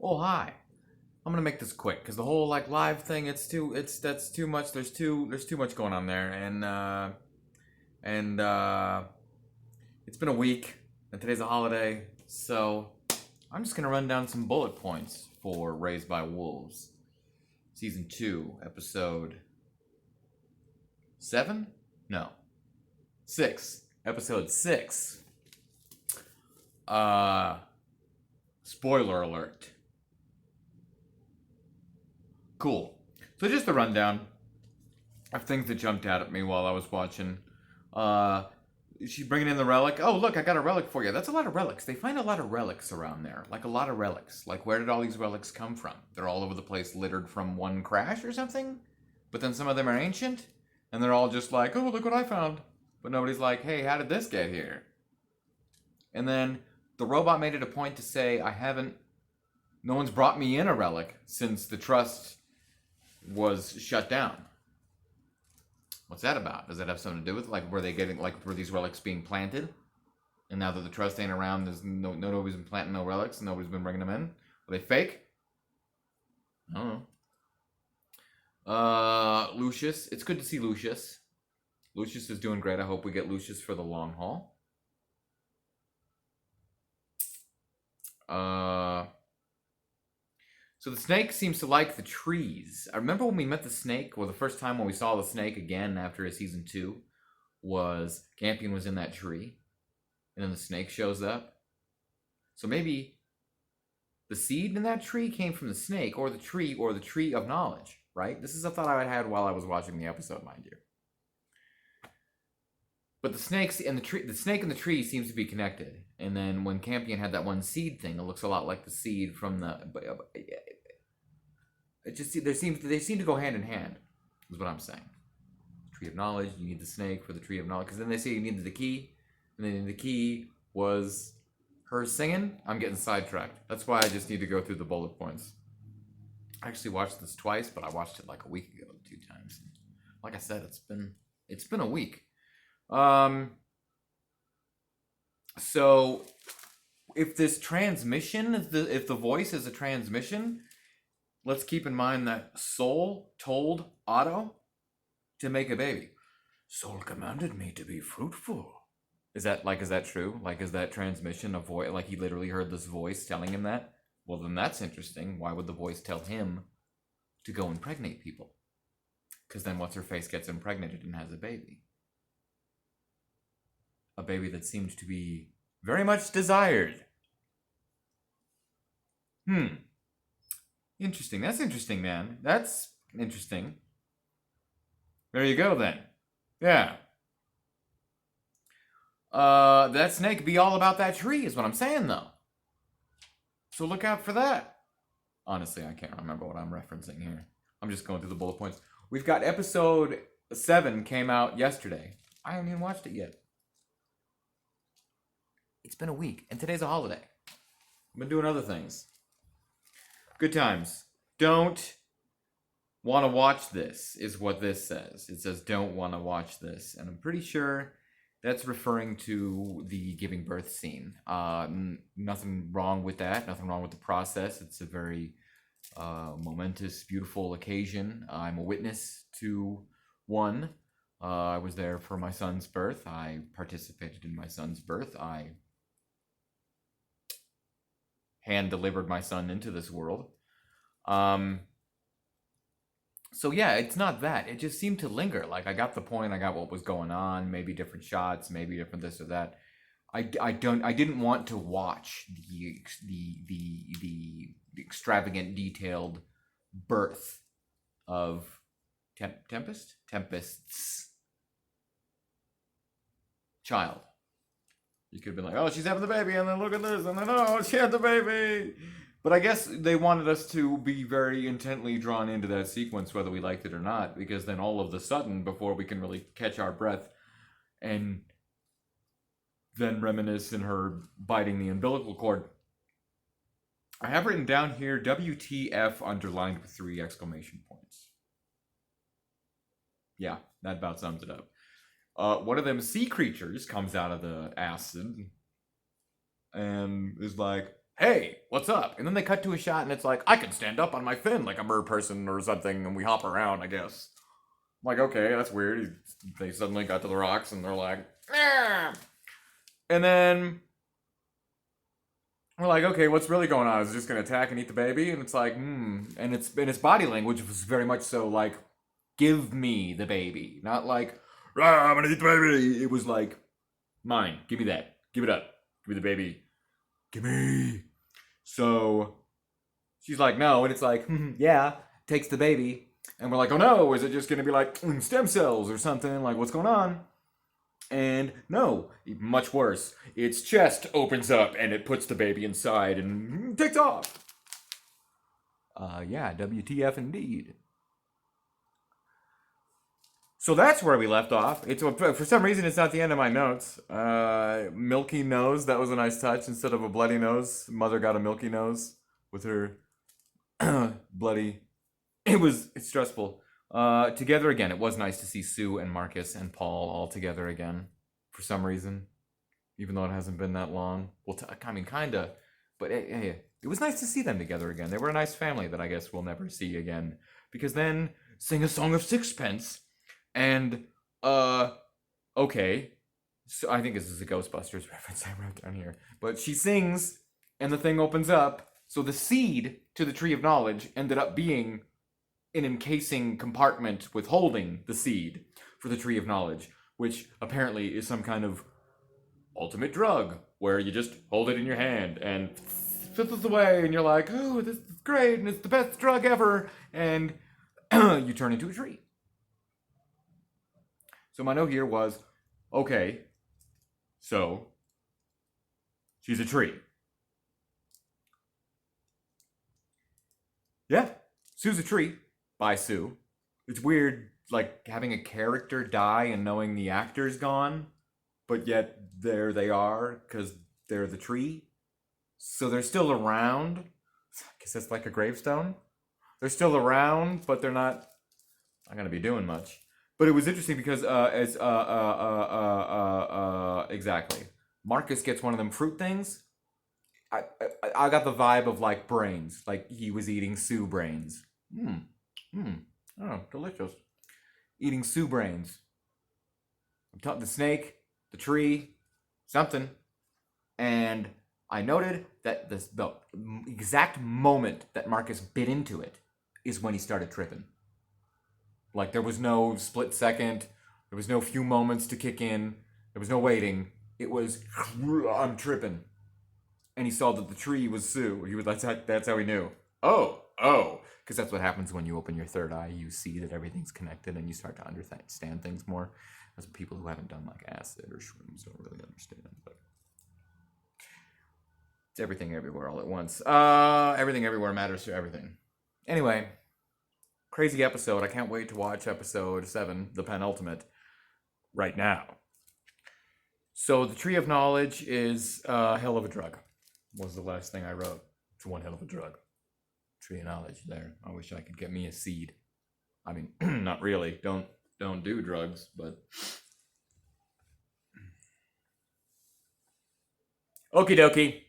Oh hi. I'm gonna make this quick because the whole like live thing that's too much. There's too much going on there, and it's been a week and today's a holiday, so I'm just gonna run down some bullet points for Raised by Wolves, season 2, episode 7. No, 6. Episode 6. Uh, Spoiler alert. Cool. So just a rundown of things that jumped out at me while I was watching. Uh, she's bringing in the relic. Oh, look, I got a relic for you. That's a lot of relics. They find a lot of relics around there. Like a lot of relics. Like where did all these relics come from? They're all over the place, littered from one crash or something? But then some of them are ancient? And they're all just like, oh, look what I found. But nobody's like, hey, how did this get here? And then the robot made it a point to say, no one's brought me in a relic since the trust was shut down. What's that about? Does that have something to do with were these relics being planted? And now that the trust ain't around, there's nobody's been planting no relics, and nobody's been bringing them in. Are they fake? I don't know. Lucius. It's good to see Lucius. Lucius is doing great. I hope we get Lucius for the long haul. So the snake seems to like the trees. I remember when we met the snake, well, the first time when we saw the snake again after season 2 was Campion was in that tree, and then the snake shows up. So maybe the seed in that tree came from the snake, or the tree of knowledge, right? This is a thought I had while I was watching the episode, mind you. But the snakes and the snake and the tree seems to be connected. And then when Campion had that one seed thing, it looks a lot like the seed from the. It just they seem to go hand in hand. Is what I'm saying. Tree of knowledge. You need the snake for the tree of knowledge, because then they say you needed the key, and then the key was her singing. I'm getting sidetracked. That's why I just need to go through the bullet points. I actually watched this twice, but I watched it like a week ago 2 times. Like I said, it's been a week. So if this transmission, if the voice is a transmission, let's keep in mind that Soul told Otto to make a baby. Soul commanded me to be fruitful. Is that true? Like, is that transmission a voice? Like he literally heard this voice telling him that? Well, then that's interesting. Why would the voice tell him to go impregnate people? Because then what's her face gets impregnated and has a baby. A baby that seemed to be very much desired. Interesting. That's interesting, man. That's interesting. There you go, then. Yeah. That snake be all about that tree is what I'm saying, though. So look out for that. Honestly, I can't remember what I'm referencing here. I'm just going through the bullet points. We've got episode 7 came out yesterday. I haven't even watched it yet. It's been a week, and today's a holiday. I've been doing other things. Good times. Don't want to watch this, is what this says. It says don't want to watch this, and I'm pretty sure that's referring to the giving birth scene. Nothing wrong with that. Nothing wrong with the process. It's a very momentous, beautiful occasion. I'm a witness to one. I was there for my son's birth. I participated in my son's birth. I hand-delivered my son into this world. So yeah, it's not that. It just seemed to linger. Like, I got the point. I got what was going on. Maybe different shots. Maybe different this or that. I didn't want to watch the extravagant, detailed birth of Tempest's child. You could have been like, oh, she's having the baby, and then look at this, and then, oh, she had the baby. But I guess they wanted us to be very intently drawn into that sequence, whether we liked it or not, because then all of a sudden, before we can really catch our breath, and then reminisce in her biting the umbilical cord, I have written down here, WTF underlined with 3 exclamation points. Yeah, that about sums it up. One of them sea creatures comes out of the acid and is like, hey, what's up? And then they cut to a shot and it's like, I can stand up on my fin like a mer person or something, and we hop around, I guess. I'm like, okay, that's weird. They suddenly got to the rocks and they're like, ah! And then we're like, okay, what's really going on? Is it just gonna attack and eat the baby? And it's like, and its body language was very much so like, give me the baby, not like, "Rah, I'm gonna eat the baby." It was like, mine, give me that, give it up, give me the baby, give me. So she's like, no, and it's like, yeah, takes the baby, and we're like, oh no, is it just gonna be like stem cells or something? Like, what's going on? And no, much worse. Its chest opens up and it puts the baby inside and takes off. Yeah, WTF indeed. So that's where we left off. It's for some reason it's not the end of my notes. Milky nose, that was a nice touch. Instead of a bloody nose, mother got a milky nose with her bloody. It's stressful. Together again. It was nice to see Sue and Marcus and Paul all together again for some reason, even though it hasn't been that long. Well, I mean, kinda, but it was nice to see them together again. They were a nice family that I guess we'll never see again, because then sing a song of sixpence, and okay, so I think this is a Ghostbusters reference I wrote down here, but she sings, and the thing opens up. So the seed to the Tree of Knowledge ended up being an encasing compartment withholding the seed for the Tree of Knowledge, which apparently is some kind of ultimate drug where you just hold it in your hand and fizzles away, and you're like, oh, this is great, and it's the best drug ever, and you turn into a tree. So my note here was, okay, so she's a tree. Yeah, Sue's a tree. By Sue. It's weird, like, having a character die and knowing the actor's gone, but yet there they are, because they're the tree. So they're still around. I guess that's like a gravestone. They're still around, but they're not going to be doing much. But it was interesting because, exactly. Marcus gets one of them fruit things. I got the vibe of, like, brains. Like, he was eating Sue brains. Oh, delicious. Eating Sue brains. The snake, the tree, something. And I noted that the exact moment that Marcus bit into it is when he started tripping. Like, there was no split second. There was no few moments to kick in. There was no waiting. It was, I'm tripping. And he saw that the tree was Sue. That's how he knew. Oh. Because that's what happens when you open your third eye. You see that everything's connected and you start to understand things more. That's what people who haven't done like acid or shrooms don't really understand. But it's everything everywhere all at once. Everything everywhere matters to everything. Anyway, crazy episode. I can't wait to watch episode 7, the penultimate, right now. So the Tree of Knowledge is a hell of a drug. Was the last thing I wrote. It's one hell of a drug. Tree of Knowledge there. I wish I could get me a seed. I mean, not really. Don't do drugs, but okie dokie.